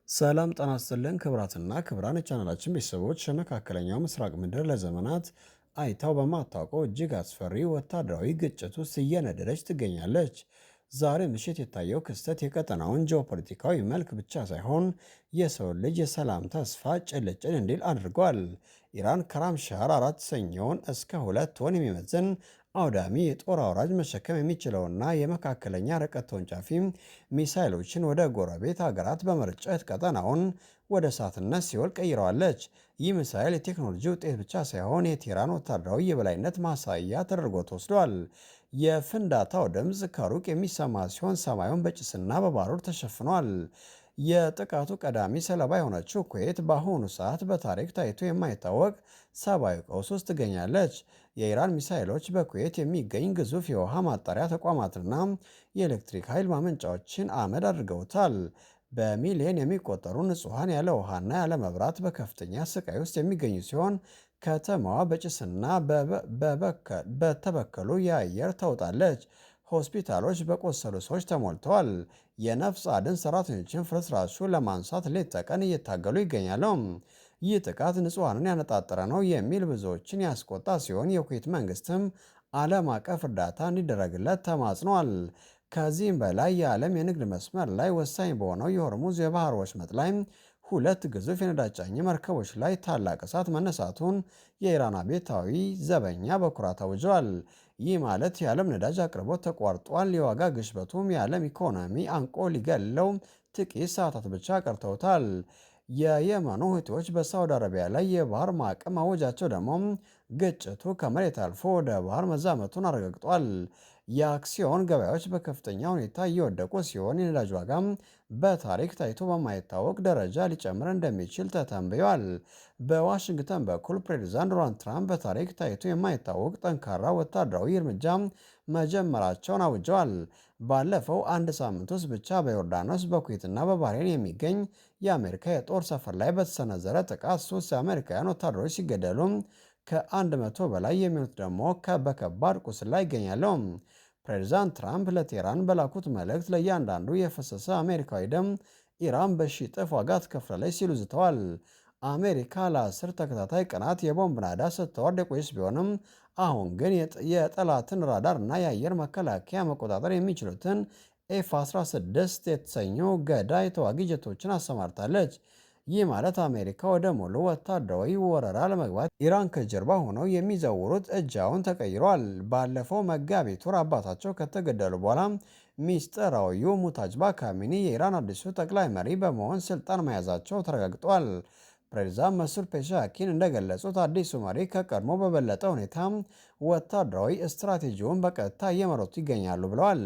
ሰላም ጤና ይስጥልን ክቡራትና ክቡራን የቻናላችን ቤተሰቦች መካከለኛው ምስራቅ ምድር ለዘመናት አይታው በማታውቀው እጅግ አስፈሪ ወታደራዊ ግጭት ውስጥ እየነደደች ትገኛለች። ዛሬ ምሽት የታየው ክስተት የቀጠናውን ጂኦፖለቲካዊ መልክ ብቻ ሳይሆን የሰውን ልጅ የሰላም ተስፋ ጭልጭል እንዲል አድርጓል። ኢራን ከራምሻር 4 ሰኞውን እስከ 2 ቶን የሚመዝን አውዳሚ የጦር አውራጅ መሸከም የሚችለውና የመካከለኛ ርቀት ተወንጫፊ ሚሳይሎችን ወደ ጎረቤት ሀገራት በመርጨት ቀጠናውን ወደ እሳትነት ሲኦል ቀይረዋለች። ይህ ሚሳይል የቴክኖሎጂ ውጤት ብቻ ሳይሆን የቴህራን ወታደራዊ የበላይነት ማሳያ ተደርጎ ተወስዷል። የፍንዳታው ድምፅ ከሩቅ የሚሰማ ሲሆን ሰማዩን በጭስና በባሩድ ተሸፍኗል። የጥቃቱ ቀዳሚ ሰለባ የሆነችው ኩዌት በአሁኑ ሰዓት በታሪክ ታይቶ የማይታወቅ ሰብአዊ ቀውስ ውስጥ ትገኛለች። የኢራን ሚሳይሎች በኩዌት የሚገኝ ግዙፍ የውሃ ማጣሪያ ተቋማትና የኤሌክትሪክ ኃይል ማመንጫዎችን አመድ አድርገውታል። በሚሊዮን የሚቆጠሩ ንጹሐን ያለ ውሃና ያለ መብራት በከፍተኛ ስቃይ ውስጥ የሚገኙ ሲሆን ከተማዋ በጭስና በተበከሉ የአየር ተውጣለች። ሆስፒታሎች በቆሰሉ ሰዎች ተሞልተዋል። የነፍስ አድን ሰራተኞችን ፍርስራሹ ለማንሳት ሌት ተቀን እየታገሉ ይገኛሉ። ይህ ጥቃት ንጹሐንን ያነጣጠረ ነው የሚል ብዙዎችን ያስቆጣ ሲሆን የኩዌት መንግስትም ዓለም አቀፍ እርዳታ እንዲደረግለት ተማጽኗል። ከዚህም በላይ የዓለም የንግድ መስመር ላይ ወሳኝ በሆነው የሆርሙዝ የባህር ወሽመጥ ላይ ሁለት ግዙፍ የነዳጅ ጫኝ መርከቦች ላይ ታላቅ እሳት መነሳቱን የኢራን አብዮታዊ ዘበኛ በኩራት አውጇል። ይህ ማለት የዓለም ነዳጅ አቅርቦት ተቋርጧል፣ የዋጋ ግሽበቱም የዓለም ኢኮኖሚ አንቆ ሊገለው ጥቂት ሰዓታት ብቻ ቀርተውታል። የየመኑ ሁቲዎች በሳውዲ አረቢያ ላይ የባህር ማዕቀብ ማወጃቸው ደግሞ ግጭቱ ከመሬት አልፎ ወደ ባህር መዛመቱን አረጋግጧል። የአክሲዮን ገበያዎች በከፍተኛ ሁኔታ እየወደቁ ሲሆን የነዳጅ ዋጋም በታሪክ ታይቶ በማይታወቅ ደረጃ ሊጨምር እንደሚችል ተተንብዮአል። በዋሽንግተን በኩል ፕሬዚዳንት ዶናልድ ትራምፕ በታሪክ ታይቶ የማይታወቅ ጠንካራ ወታደራዊ እርምጃ መጀመራቸውን አውጀዋል። ባለፈው አንድ ሳምንት ውስጥ ብቻ በዮርዳኖስ በኩዌትና በባህሬን የሚገኝ የአሜሪካ የጦር ሰፈር ላይ በተሰነዘረ ጥቃት 3 የአሜሪካውያን ወታደሮች ሲገደሉ ከ100 በላይ የሚሆኑት ደግሞ በከባድ ቁስል ላይ ይገኛሉ። ፕሬዚዳንት ትራምፕ ለቴህራን በላኩት መልእክት ለእያንዳንዱ የፈሰሰ አሜሪካዊ ደም ኢራን በሺህ እጥፍ ዋጋ ትከፍላለች ሲሉ ዝተዋል። አሜሪካ ለ10 ተከታታይ ቀናት የቦምብ ናዳ ስትወርድ የቆየች ቢሆንም አሁን ግን የጠላትን ራዳር እና የአየር መከላከያ መቆጣጠር የሚችሉትን ኤፍ-16 የተሰኙ ገዳይ ተዋጊ ጀቶችን አሰማርታለች። ይህ ማለት አሜሪካ ወደ ሙሉ ወታደራዊ ወረራ ለመግባት ኢራን ከጀርባ ሆነው የሚዘውሩት እጃውን ተቀይሯል። ባለፈው መጋቢት ወር አባታቸው ከተገደሉ በኋላ ሚስጥራዊው ሙታጅባ ካሚኒ የኢራን አዲሱ ጠቅላይ መሪ በመሆን ስልጣን መያዛቸው ተረጋግጧል። ፕሬዚዳንት መሱድ ፔሻኪን እንደገለጹት አዲሱ መሪ ከቀድሞ በበለጠ ሁኔታ ወታደራዊ ስትራቴጂውን በቀጥታ እየመሩት ይገኛሉ ብለዋል።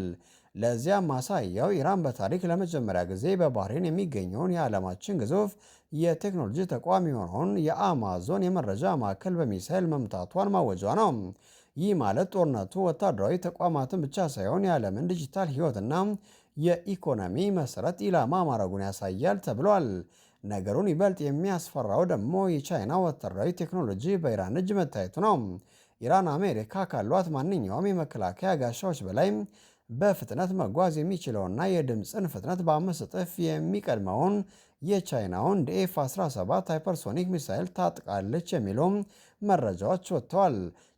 ለዚያም ማሳያው ኢራን በታሪክ ለመጀመሪያ ጊዜ በባህሬን የሚገኘውን የዓለማችን ግዙፍ የቴክኖሎጂ ተቋም የሆነውን የአማዞን የመረጃ ማዕከል በሚሳይል መምታቷን ማወጇ ነው። ይህ ማለት ጦርነቱ ወታደራዊ ተቋማትን ብቻ ሳይሆን የዓለምን ዲጂታል ሕይወትና የኢኮኖሚ መሰረት ኢላማ ማድረጉን ያሳያል ተብሏል። ነገሩን ይበልጥ የሚያስፈራው ደግሞ የቻይና ወታደራዊ ቴክኖሎጂ በኢራን እጅ መታየቱ ነው። ኢራን አሜሪካ ካሏት ማንኛውም የመከላከያ ጋሻዎች በላይ በፍጥነት መጓዝ የሚችለውና የድምፅን ፍጥነት በ5 እጥፍ የሚቀድመውን የቻይናውን ዲኤፍ-17 ሃይፐርሶኒክ ሚሳይል ታጥቃለች የሚሉ መረጃዎች ወጥተዋል።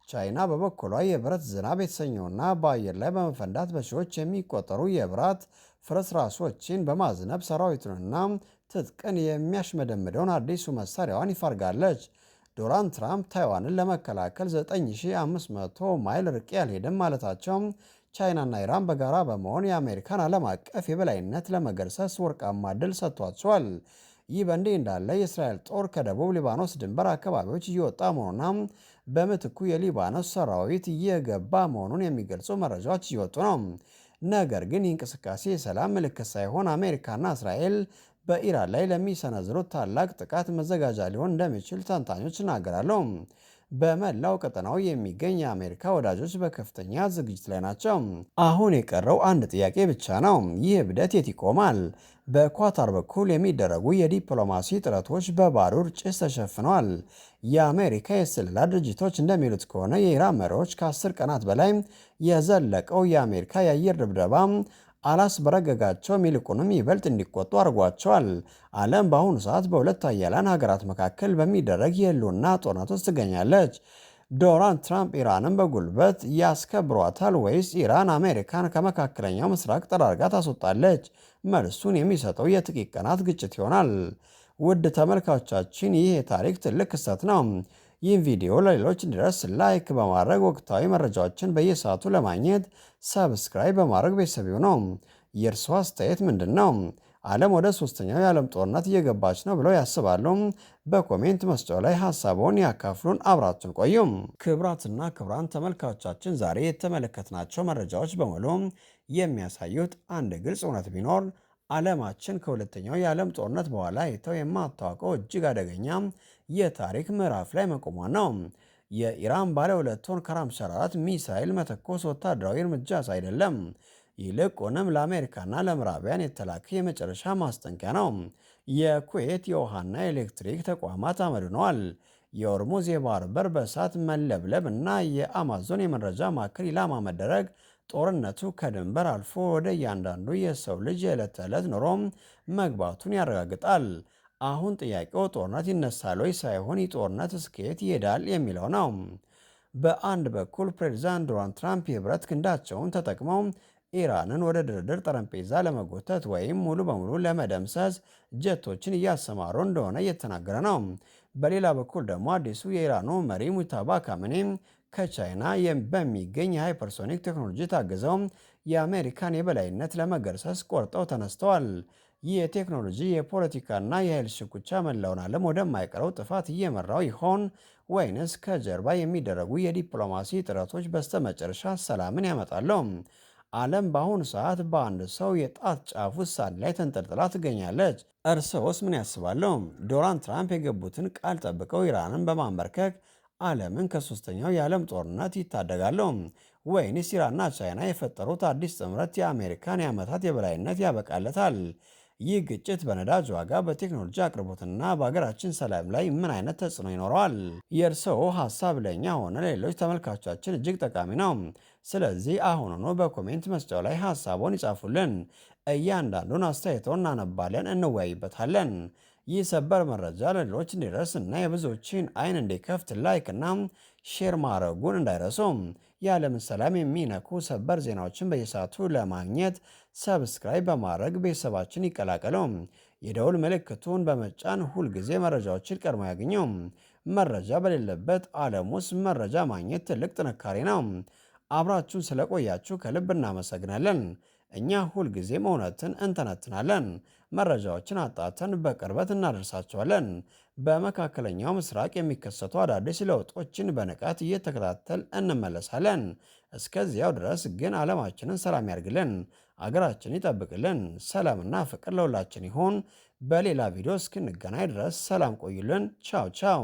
ቻይና በበኩሏ የብረት ዝናብ የተሰኘውና በአየር ላይ በመፈንዳት በሺዎች የሚቆጠሩ የብረት ፍርስራሾችን በማዝነብ ሰራዊቱንና ትጥቅን የሚያሽመደምደውን አዲሱ መሳሪያዋን ይፋርጋለች። ዶናልድ ትራምፕ ታይዋንን ለመከላከል 9500 ማይል ርቄ አልሄድም ማለታቸው ቻይናና ኢራን በጋራ በመሆን የአሜሪካን ዓለም አቀፍ የበላይነት ለመገርሰስ ወርቃማ ድል ሰጥቷቸዋል። ይህ በእንዲህ እንዳለ የእስራኤል ጦር ከደቡብ ሊባኖስ ድንበር አካባቢዎች እየወጣ መሆኑና በምትኩ የሊባኖስ ሰራዊት እየገባ መሆኑን የሚገልጹ መረጃዎች እየወጡ ነው። ነገር ግን ይህ እንቅስቃሴ የሰላም ምልክት ሳይሆን አሜሪካና እስራኤል በኢራን ላይ ለሚሰነዝሩት ታላቅ ጥቃት መዘጋጃ ሊሆን እንደሚችል ተንታኞች ይናገራሉ። በመላው ቀጠናው የሚገኝ የአሜሪካ ወዳጆች በከፍተኛ ዝግጅት ላይ ናቸው። አሁን የቀረው አንድ ጥያቄ ብቻ ነው። ይህ እብደት የት ይቆማል? በኳታር በኩል የሚደረጉ የዲፕሎማሲ ጥረቶች በባሩድ ጭስ ተሸፍነዋል። የአሜሪካ የስለላ ድርጅቶች እንደሚሉት ከሆነ የኢራን መሪዎች ከ10 ቀናት በላይ የዘለቀው የአሜሪካ የአየር ድብደባ አላስበረገጋቸውም፣ ይልቁንም ይበልጥ እንዲቆጡ አድርጓቸዋል። ዓለም በአሁኑ ሰዓት በሁለት ኃያላን ሀገራት መካከል በሚደረግ የህልውና ጦርነት ውስጥ ትገኛለች። ዶናልድ ትራምፕ ኢራንን በጉልበት ያስከብሯታል ወይስ ኢራን አሜሪካን ከመካከለኛው ምስራቅ ጠራርጋ ታስወጣለች? መልሱን የሚሰጠው የጥቂት ቀናት ግጭት ይሆናል። ውድ ተመልካቾቻችን፣ ይህ የታሪክ ትልቅ ክስተት ነው። ይህን ቪዲዮ ለሌሎች እንዲደርስ ላይክ በማድረግ ወቅታዊ መረጃዎችን በየሰዓቱ ለማግኘት ሰብስክራይብ በማድረግ ቤተሰብ ነው። የእርስዎ አስተያየት ምንድን ነው? ዓለም ወደ ሶስተኛው የዓለም ጦርነት እየገባች ነው ብለው ያስባሉ? በኮሜንት መስጫው ላይ ሀሳቦን ያካፍሉን። አብራችን ቆዩም። ክቡራትና ክቡራን ተመልካቾቻችን ዛሬ የተመለከትናቸው መረጃዎች በሙሉ የሚያሳዩት አንድ ግልጽ እውነት ቢኖር ዓለማችን ከሁለተኛው የዓለም ጦርነት በኋላ አይተው የማታውቀው እጅግ አደገኛ የታሪክ ምዕራፍ ላይ መቆሟ ነው። የኢራን ባለ 2 ቶን ካራም 4 ሚሳይል መተኮስ ወታደራዊ እርምጃ አይደለም፣ ይልቁንም ለአሜሪካና ለምዕራባውያን የተላከ የመጨረሻ ማስጠንቀቂያ ነው። የኩዌት የውሃና የኤሌክትሪክ ተቋማት አመድ ሆነዋል። የሆርሙዝ የባህር በር በእሳት መለብለብ እና የአማዞን የመረጃ ማዕከል ኢላማ መደረግ ጦርነቱ ከድንበር አልፎ ወደ እያንዳንዱ የሰው ልጅ የዕለት ተዕለት ኑሮ መግባቱን ያረጋግጣል። አሁን ጥያቄው ጦርነት ይነሳል ወይ ሳይሆን ይህ ጦርነት እስከየት ይሄዳል የሚለው ነው። በአንድ በኩል ፕሬዚዳንት ዶናልድ ትራምፕ የብረት ክንዳቸውን ተጠቅመው ኢራንን ወደ ድርድር ጠረጴዛ ለመጎተት ወይም ሙሉ በሙሉ ለመደምሰስ ጀቶችን እያሰማሩ እንደሆነ እየተናገረ ነው። በሌላ በኩል ደግሞ አዲሱ የኢራኑ መሪ ሙጅተባ ካሜኒ ከቻይና በሚገኝ የሃይፐርሶኒክ ቴክኖሎጂ ታግዘው የአሜሪካን የበላይነት ለመገርሰስ ቆርጠው ተነስተዋል። ይህ የቴክኖሎጂ የፖለቲካና የኃይል ሽኩቻ መላውን ዓለም ወደማይቀረው ጥፋት እየመራው ይሆን ወይንስ ከጀርባ የሚደረጉ የዲፕሎማሲ ጥረቶች በስተመጨረሻ ሰላምን ያመጣሉ? ዓለም በአሁኑ ሰዓት በአንድ ሰው የጣት ጫፍ ውሳኔ ላይ ተንጠልጥላ ትገኛለች። እርስዎስ ምን ያስባሉ? ዶናልድ ትራምፕ የገቡትን ቃል ጠብቀው ኢራንን በማንበርከክ ዓለምን ከሶስተኛው የዓለም ጦርነት ይታደጋሉ? ወይንስ ኢራንና ቻይና የፈጠሩት አዲስ ጥምረት የአሜሪካን የዓመታት የበላይነት ያበቃለታል? ይህ ግጭት በነዳጅ ዋጋ፣ በቴክኖሎጂ አቅርቦትና በሀገራችን ሰላም ላይ ምን አይነት ተጽዕኖ ይኖረዋል? የእርስዎ ሀሳብ ለእኛ ሆነ ለሌሎች ተመልካቾቻችን እጅግ ጠቃሚ ነው። ስለዚህ አሁኑኑ በኮሜንት መስጫው ላይ ሀሳቦን ይጻፉልን። እያንዳንዱን አስተያየቶን እናነባለን፣ እንወያይበታለን። ይህ ሰበር መረጃ ለሌሎች እንዲደርስ እና የብዙዎችን አይን እንዲከፍት ላይክ እና ሼር ማድረጉን እንዳይረሱ። የዓለምን ሰላም የሚነኩ ሰበር ዜናዎችን በየሰዓቱ ለማግኘት ሰብስክራይብ በማድረግ ቤተሰባችን ይቀላቀሉ። የደውል ምልክቱን በመጫን ሁልጊዜ መረጃዎችን ቀድሞ ያገኙ። መረጃ በሌለበት ዓለም ውስጥ መረጃ ማግኘት ትልቅ ጥንካሬ ነው። አብራችሁን ስለቆያችሁ ከልብ እናመሰግናለን። እኛ ሁልጊዜም እውነትን እንተነትናለን፣ መረጃዎችን አጣተን በቅርበት እናደርሳቸዋለን። በመካከለኛው ምስራቅ የሚከሰቱ አዳዲስ ለውጦችን በንቃት እየተከታተል እንመለሳለን። እስከዚያው ድረስ ግን ዓለማችንን ሰላም ያርግልን፣ አገራችን ይጠብቅልን። ሰላምና ፍቅር ለሁላችን ይሁን። በሌላ ቪዲዮ እስክንገናኝ ድረስ ሰላም ቆዩልን። ቻው ቻው።